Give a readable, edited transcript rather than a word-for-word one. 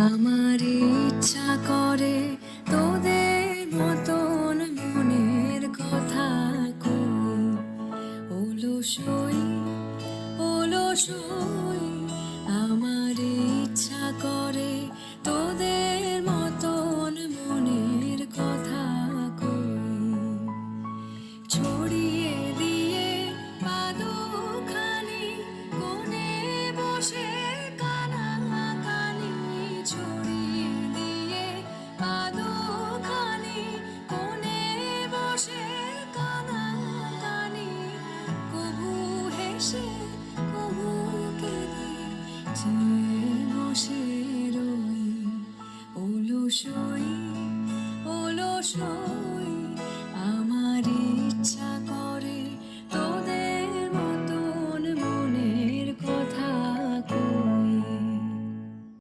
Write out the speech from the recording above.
আমার ইচ্ছা করে তোদের মতন মনের কথা কই, অলসই অলসই। আমার ইচ্ছা করে তোদের মতন মনের কথা কই, ছড়িয়ে দিয়ে পাদুখানি কোণে বসে কানাকানি, ছড়িয়ে দিয়ে পাদুখানি কোণে বসে কানাকানি, কবু হেসে কবু কেঁদে চেয়ে বসে রই, অলসই অলসই।